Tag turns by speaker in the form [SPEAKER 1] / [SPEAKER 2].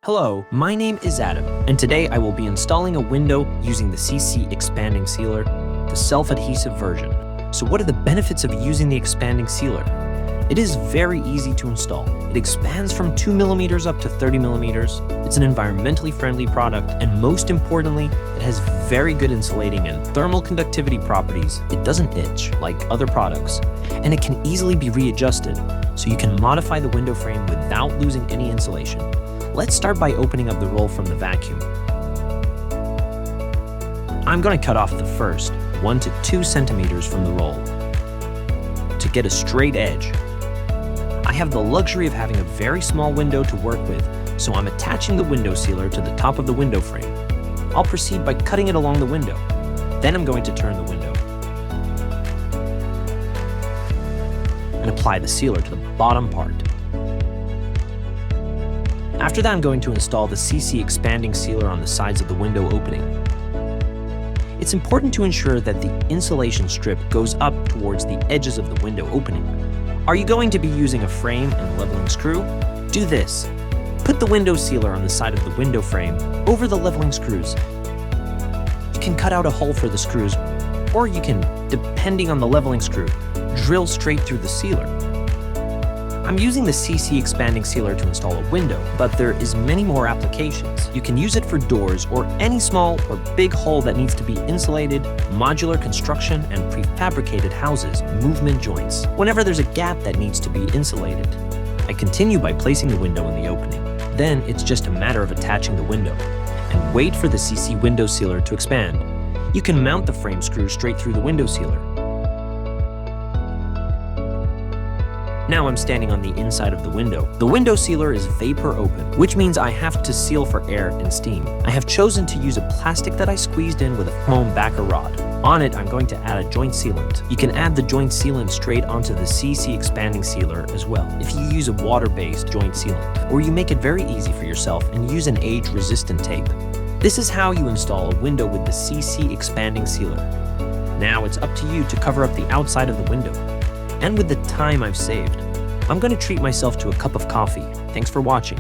[SPEAKER 1] Hello, my name is Adam, and today I will be installing a window using the CC expanding sealer, the self-adhesive version. So what are the benefits of using the expanding sealer? It is very easy to install. It expands from 2 millimeters up to 30 millimeters. It's an environmentally friendly product, and most importantly, it has very good insulating and thermal conductivity properties. It doesn't itch like other products, and it can easily be readjusted, so you can modify the window frame without losing any insulation. Let's start by opening up the roll from the vacuum. I'm going to cut off the first 1 to 2 centimeters from the roll to get a straight edge. I have the luxury of having a very small window to work with, so I'm attaching the window sealer to the top of the window frame. I'll proceed by cutting it along the window. Then I'm going to turn the window and apply the sealer to the bottom part. After that, I'm going to install the CC expanding sealer on the sides of the window opening. It's important to ensure that the insulation strip goes up towards the edges of the window opening. Are you going to be using a frame and leveling screw? Do this. Put the window sealer on the side of the window frame over the leveling screws. You can cut out a hole for the screws, or you can, depending on the leveling screw, drill straight through the sealer. I'm using the CC expanding sealer to install a window, but there is many more applications. You can use it for doors or any small or big hole that needs to be insulated, modular construction, and prefabricated houses, movement joints. Whenever there's a gap that needs to be insulated, I continue by placing the window in the opening. Then it's just a matter of attaching the window and wait for the CC window sealer to expand. You can mount the frame screw straight through the window sealer. Now I'm standing on the inside of the window. The window sealer is vapor open, which means I have to seal for air and steam. I have chosen to use a plastic that I squeezed in with a foam backer rod. On it, I'm going to add a joint sealant. You can add the joint sealant straight onto the CC expanding sealer as well, if you use a water-based joint sealant, or you make it very easy for yourself and use an age-resistant tape. This is how you install a window with the CC expanding sealer. Now it's up to you to cover up the outside of the window. And with the time I've saved, I'm going to treat myself to a cup of coffee. Thanks for watching.